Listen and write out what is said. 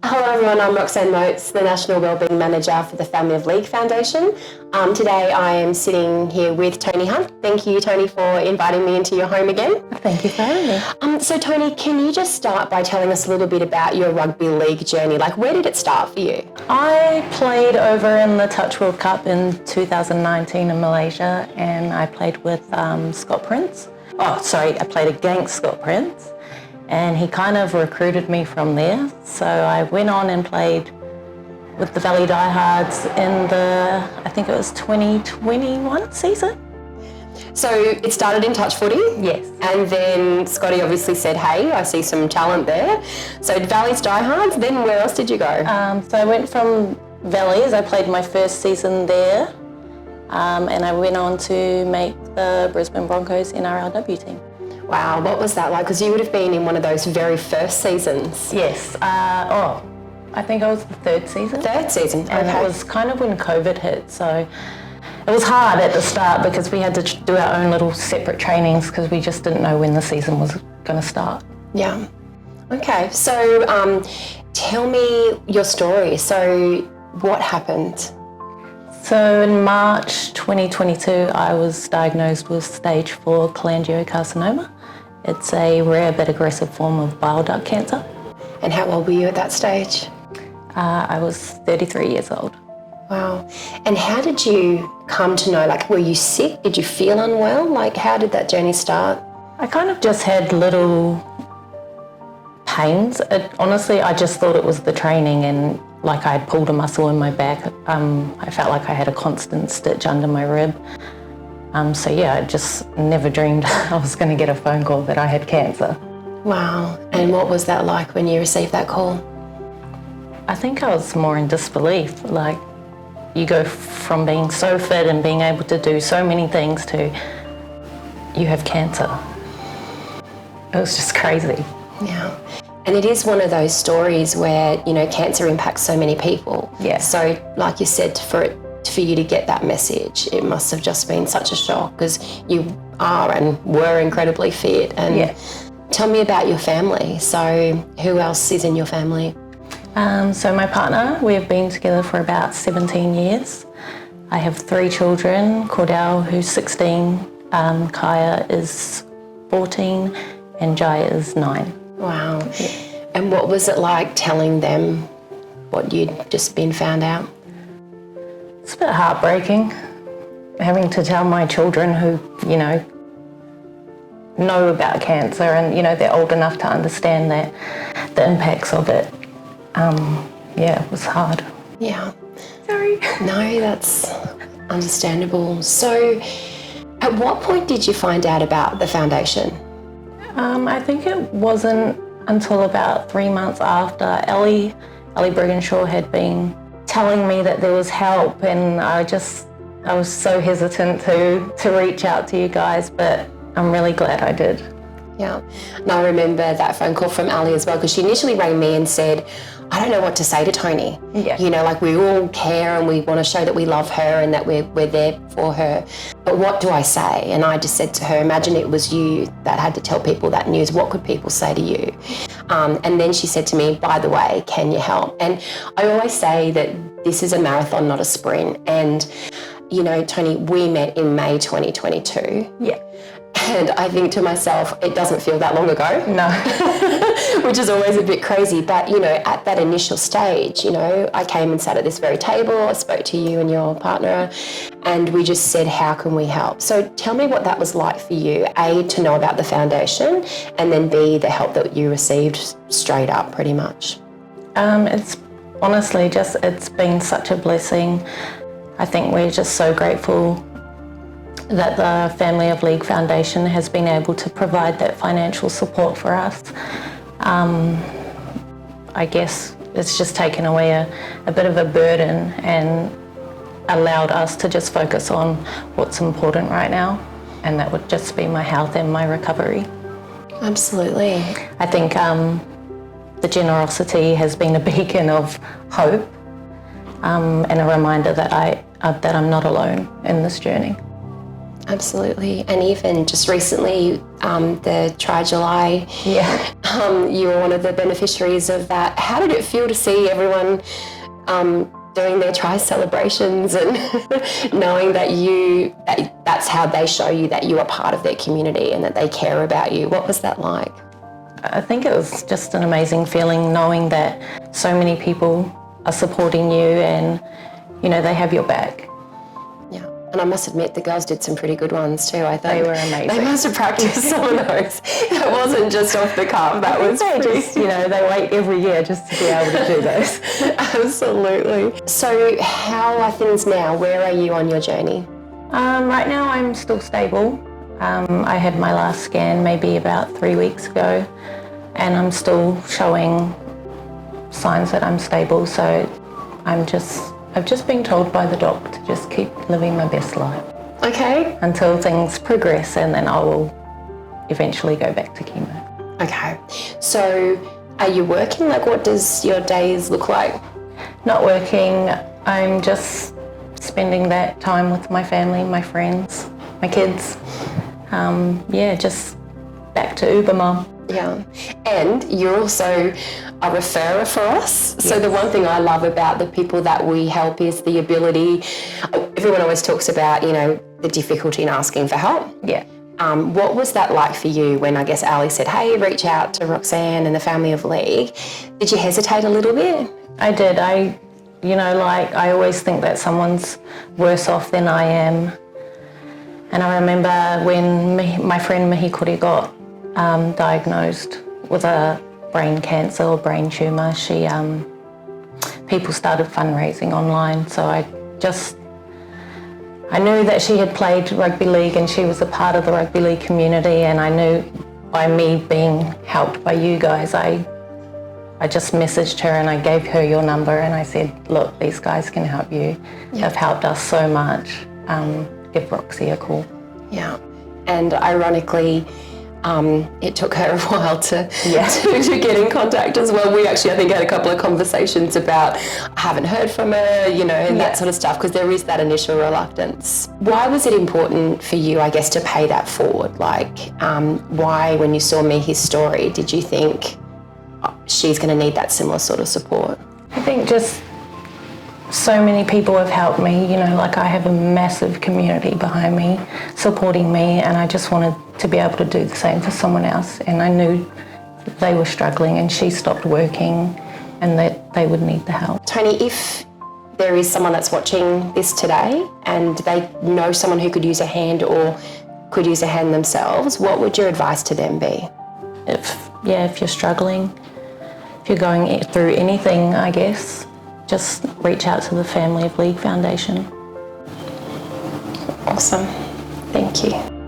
Hello everyone, I'm Roxanne Moates, the National Wellbeing Manager for the Family of League Foundation. Today I am sitting here with Toni Hunt. Thank you, Toni, for inviting me into your home again. Thank you for having me. So Toni, can you just start by telling us a little bit about your rugby league journey? Like, where did it start for you? I played over in the Touch World Cup in 2019 in Malaysia, and I played with Scott Prince. I played against Scott Prince. And he kind of recruited me from there. So I went on and played with the Valley Diehards in I think it was 2021 season. So it started in touch footy? Yes. And then Scotty obviously said, hey, I see some talent there. So Valley's Diehards, then where else did you go? So I went from Valleys, I played my first season there, and I went on to make the Brisbane Broncos NRLW team. Wow, what was that like? Because you would have been in one of those very first seasons. Yes. I think I was the third season. Third season, okay. And it was kind of when COVID hit, so it was hard at the start because we had to do our own little separate trainings because we just didn't know when the season was going to start. Yeah. Okay, so tell me your story. So what happened? So in March 2022, I was diagnosed with stage 4 cholangiocarcinoma. It's a rare but aggressive form of bile duct cancer. And how old were you at that stage? I was 33 years old. Wow. And how did you come to know, like, were you sick? Did you feel unwell? Like, how did that journey start? I kind of just had little pains. Honestly, I just thought it was the training and like I had pulled a muscle in my back. I felt like I had a constant stitch under my rib. I just never dreamed I was going to get a phone call that I had cancer. Wow. And what was that like when you received that call? I think I was more in disbelief. Like, you go from being so fit and being able to do so many things to you have cancer. It was just crazy. Yeah. And it is one of those stories where, you know, cancer impacts so many people. Yeah. So like you said, for you to get that message, it must have just been such a shock because you are and were incredibly fit. And yeah. Tell me about your family. So who else is in your family? So my partner, we've been together for about 17 years. I have 3 children, Cordell, who's 16, Kaya is 14, and Jai is 9. Wow. Yeah. And what was it like telling them what you'd just been found out? It's a bit heartbreaking, having to tell my children who, know about cancer and, they're old enough to understand the impacts of it. It was hard. Yeah. Sorry. No, that's understandable. So at what point did you find out about the foundation? I think it wasn't until about 3 months after Ellie Brigginshaw had been telling me that there was help, and I was so hesitant to reach out to you guys, but I'm really glad I did. Yeah, and I remember that phone call from Ali as well, because she initially rang me and said, I don't know what to say to Toni. Yeah. Like, we all care and we want to show that we love her and that we're there for her. But what do I say? And I just said to her, imagine it was you that had to tell people that news. What could people say to you? And then she said to me, by the way, can you help? And I always say that this is a marathon, not a sprint. And, Toni, we met in May 2022. Yeah. And I think to myself, it doesn't feel that long ago. No. Which is always a bit crazy. But, at that initial stage, I came and sat at this very table. I spoke to you and your partner, and we just said, how can we help? So tell me what that was like for you, A, to know about the foundation, and then B, the help that you received straight up pretty much. It's honestly it's been such a blessing. I think we're just so grateful that the Family of League Foundation has been able to provide that financial support for us. I guess it's just taken away a bit of a burden and allowed us to just focus on what's important right now, and that would just be my health and my recovery. Absolutely. I think the generosity has been a beacon of hope and a reminder that I'm not alone in this journey. Absolutely. And even just recently, the Try July, you were one of the beneficiaries of that. How did it feel to see everyone doing their Try celebrations and knowing that that's how they show you that you are part of their community and that they care about you? What was that like? I think it was just an amazing feeling knowing that so many people are supporting you and, you know, they have your back. Yeah, and I must admit the girls did some pretty good ones too. I thought they were amazing. They must have practiced some of those. That wasn't just off the cuff. That was pretty. Just, you know, they wait every year just to be able to do those. Absolutely. So how are things now? Where are you on your journey? Right now I'm still stable. I had my last scan maybe about 3 weeks ago and I'm still showing signs that I'm stable, so I've just been told by the doc to just keep living my best life. Okay. Until things progress and then I will eventually go back to chemo. Okay. So are you working? Like, what does your days look like? Not working. I'm just spending that time with my family, my friends, my kids. Just back to Uber mum. Yeah. And you're also a referrer for us. Yes. So the one thing I love about the people that we help is the ability, everyone always talks about, you know, the difficulty in asking for help. Yeah. What was that like for you when I guess Ali said, hey, reach out to Roxanne and the family of League? Did you hesitate a little bit? I did. I always think that someone's worse off than I am. And I remember when my friend Mihikuri got diagnosed with a brain cancer or brain tumour, people started fundraising online. So I knew that she had played rugby league and she was a part of the rugby league community, and I knew by me being helped by you guys, I just messaged her and I gave her your number and I said, look, these guys can help you. They've helped us so much. Give Roxy a call. Yeah. And ironically, it took her a while to get in contact as well. We actually, I think, had a couple of conversations about, I haven't heard from her, you know, and that sort of stuff, because there is that initial reluctance. Why was it important for you, I guess, to pay that forward? Like, why, when you saw Mihi's story, did you think she's going to need that similar sort of support? I think just so many people have helped me, you know, like I have a massive community behind me, supporting me, and I just wanted to be able to do the same for someone else. And I knew that they were struggling and she stopped working and that they would need the help. Toni, if there is someone that's watching this today and they know someone who could use a hand or could use a hand themselves, what would your advice to them be? If you're struggling, if you're going through anything, I guess, just reach out to the Family of League Foundation. Awesome. Thank you.